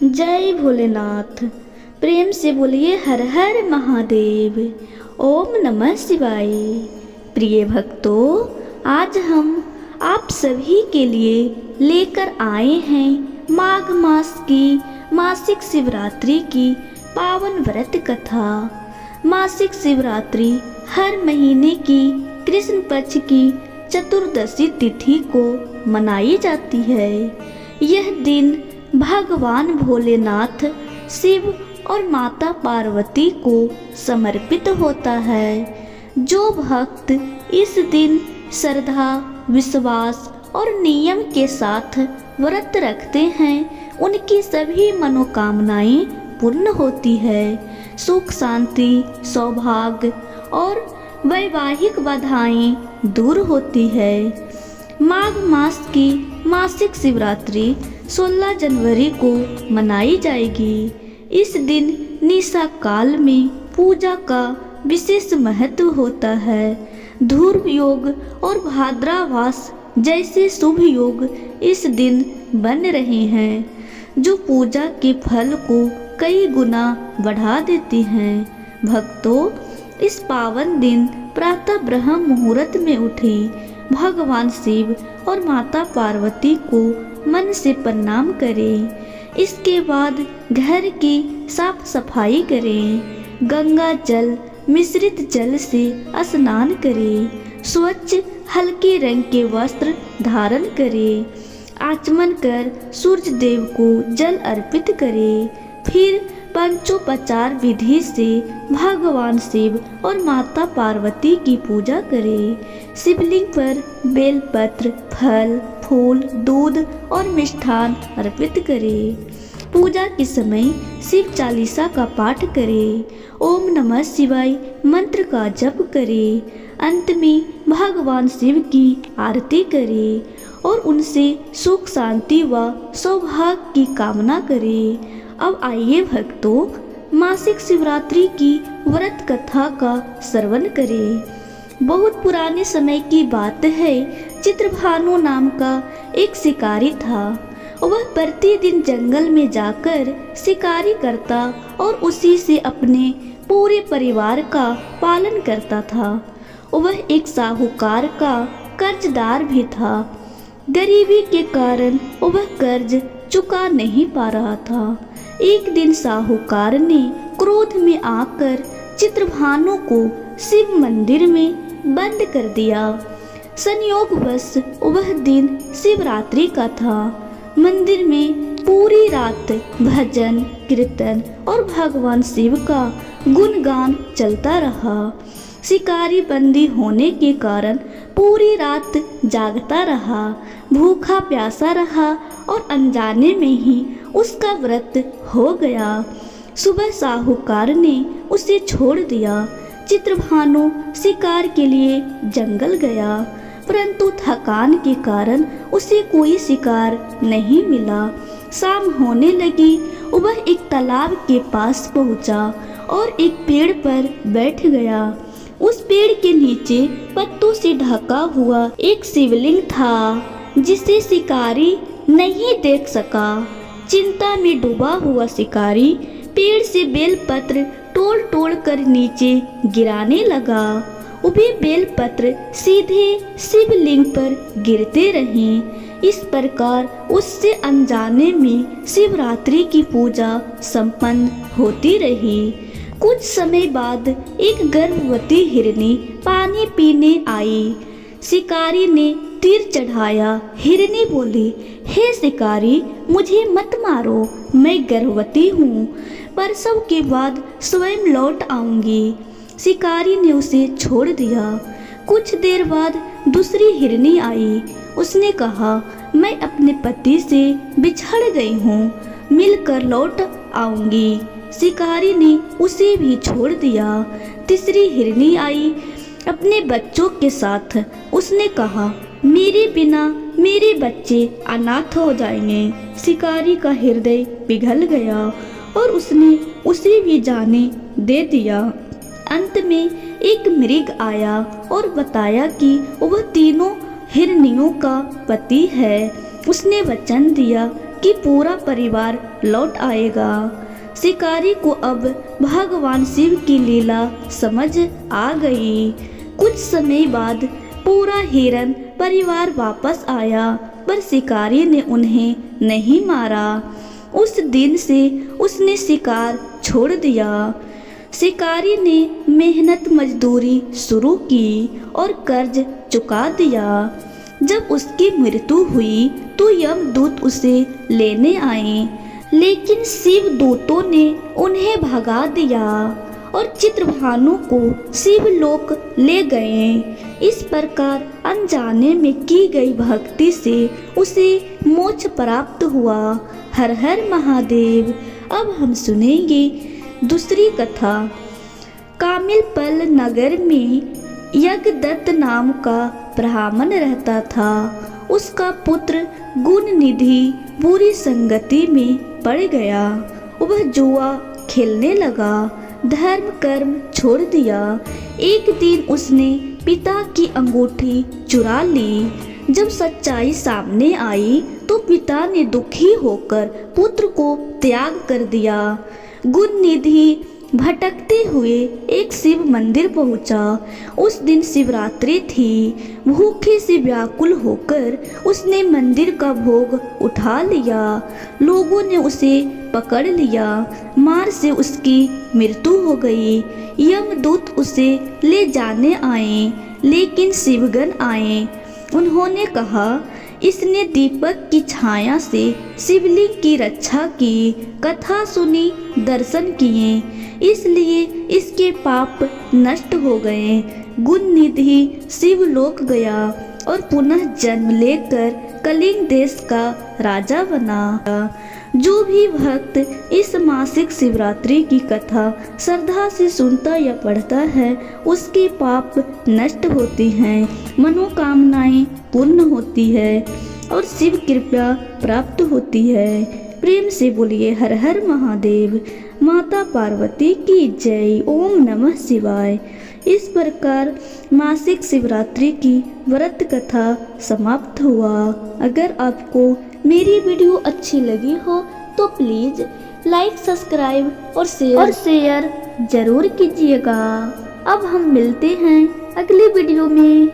जय भोलेनाथ। प्रेम से बोलिए हर हर महादेव। ओम नमः शिवाय। प्रिय भक्तों, आज हम आप सभी के लिए लेकर आए हैं माघ मास की मासिक शिवरात्रि की पावन व्रत कथा। मासिक शिवरात्रि हर महीने की कृष्ण पक्ष की चतुर्दशी तिथि को मनाई जाती है। यह दिन भगवान भोलेनाथ, शिव और माता पार्वती को समर्पित होता है। जो भक्त इस दिन श्रद्धा, विश्वास और नियम के साथ व्रत रखते हैं, उनकी सभी मनोकामनाएं पूर्ण होती है। सुख, शांति, सौभाग्य और वैवाहिक बाधाएं दूर होती है। माघ मास की मासिक शिवरात्रि 16 जनवरी को मनाई जाएगी। इस दिन निशा काल में पूजा का विशेष महत्व होता है। ध्रुव योग और भाद्रावास जैसे शुभ योग इस दिन बन रहे हैं, जो पूजा के फल को कई गुना बढ़ा देती हैं। भक्तों, इस पावन दिन प्रातः ब्रह्म मुहूर्त में उठे भगवान शिव और माता पार्वती को मन से प्रणाम करें। इसके बाद घर की साफ सफाई करें। गंगा जल मिश्रित जल से स्नान करें। स्वच्छ हल्के रंग के वस्त्र धारण करें। आचमन कर सूर्य देव को जल अर्पित करें। फिर पंचोपचार विधि से भगवान शिव और माता पार्वती की पूजा करें। शिवलिंग पर बेलपत्र, फल, फूल, दूध और मिष्ठान अर्पित करें। पूजा के समय शिव चालीसा का पाठ करें। ओम नमः शिवाय मंत्र का जप करें। अंत में भगवान शिव की आरती करें और उनसे सुख, शांति व सौभाग्य की कामना करें। अब आइए भक्तों, मासिक शिवरात्रि की व्रत कथा का श्रवण करें। बहुत पुराने समय की बात है। चित्रभानु नाम का एक शिकारी था। वह प्रतिदिन जंगल में जाकर शिकारी करता और उसी से अपने पूरे परिवार का पालन करता था। वह एक साहूकार का कर्जदार भी था। गरीबी के कारण वह कर्ज चुका नहीं पा रहा था। एक दिन साहूकार ने क्रोध में आकर चित्रभानु को शिव मंदिर में बंद कर दिया। संयोगवश वह दिन शिवरात्रि का था। मंदिर में पूरी रात भजन, कीर्तन और भगवान शिव का गुणगान चलता रहा। शिकारी बंदी होने के कारण पूरी रात जागता रहा, भूखा प्यासा रहा और अनजाने में ही उसका व्रत हो गया। सुबह साहूकार ने उसे छोड़ दिया। चित्रभानु शिकार के लिए जंगल गया, परंतु थकान के कारण उसे कोई शिकार नहीं मिला। शाम होने लगी। वह एक तालाब के पास पहुंचा और एक पेड़ पर बैठ गया। उस पेड़ के नीचे पत्तों से ढका हुआ एक शिवलिंग था, जिसे शिकारी नहीं देख सका। चिंता में डूबा हुआ शिकारी पेड़ से बेलपत्र तोड़ तोड़ कर नीचे गिराने लगा। वे बेलपत्र सीधे शिवलिंग पर गिरते रहे। इस प्रकार उससे अनजाने में शिवरात्रि की पूजा संपन्न होती रही। कुछ समय बाद एक गर्भवती हिरनी पानी पीने आई। शिकारी ने तीर चढ़ाया। हिरनी बोली, हे शिकारी, मुझे मत मारो, मैं गर्भवती हूँ, प्रसव के बाद स्वयं लौट आऊंगी। शिकारी ने उसे छोड़ दिया। कुछ देर बाद दूसरी हिरनी आई। उसने कहा, मैं अपने पति से बिछड़ गई हूँ, मिलकर लौट आऊंगी। शिकारी ने उसे भी छोड़ दिया। तीसरी हिरनी आई अपने बच्चों के साथ। उसने कहा, मेरे बिना मेरे बच्चे अनाथ हो जाएंगे। शिकारी का हृदय पिघल गया और उसने उसे भी जाने दे दिया। अंत में एक मृग आया और बताया कि वह तीनों हिरनियों का पति है। उसने वचन दिया कि पूरा परिवार लौट आएगा। शिकारी को अब भगवान शिव की लीला समझ आ गई। कुछ समय बाद पूरा हिरन परिवार वापस आया, पर शिकारी ने उन्हें नहीं मारा। उस दिन से उसने शिकार छोड़ दिया। शिकारी ने मेहनत मजदूरी शुरू की और कर्ज चुका दिया। जब उसकी मृत्यु हुई तो यमदूत उसे लेने आए, लेकिन शिव दूतों ने उन्हें भगा दिया और चित्रभानु को शिवलोक ले गए। इस प्रकार अनजाने में की गई भक्ति से उसे मोक्ष प्राप्त हुआ। हर हर महादेव। अब हम सुनेंगे दूसरी कथा। कामिलपल नगर में यज्ञदत्त नाम का ब्राह्मण रहता था। उसका पुत्र गुणनिधि बुरी संगति में पड़ गया। वह जुआ खेलने लगा, धर्म कर्म छोड़ दिया। एक दिन उसने पिता की अंगूठी चुरा ली। जब सच्चाई सामने आई तो पिता ने दुखी होकर पुत्र को त्याग कर दिया। गुणनिधि भटकते हुए एक शिव मंदिर पहुंचा। उस दिन शिवरात्रि थी। भूखे से व्याकुल होकर उसने मंदिर का भोग उठा लिया। लोगों ने उसे पकड़ लिया। मार से उसकी मृत्यु हो गई। यमदूत उसे ले जाने आए, लेकिन शिवगण आए। उन्होंने कहा, इसने दीपक की छाया से शिवलिंग की रक्षा की, कथा सुनी, दर्शन किए, इसलिए इसके पाप नष्ट हो गए। गुणनिधि शिवलोक गया और पुनः जन्म लेकर कलिंग देश का राजा बना। जो भी भक्त इस मासिक शिवरात्रि की कथा श्रद्धा से सुनता या पढ़ता है, उसके पाप नष्ट होते हैं, मनोकामनाएं पूर्ण होती है और शिव कृपा प्राप्त होती है। प्रेम से बोलिए हर हर महादेव। माता पार्वती की जय। ओम नमः शिवाय। इस प्रकार मासिक शिवरात्रि की व्रत कथा समाप्त हुआ। अगर आपको मेरी वीडियो अच्छी लगी हो तो प्लीज़ लाइक, सब्सक्राइब और शेयर जरूर कीजिएगा। अब हम मिलते हैं अगली वीडियो में।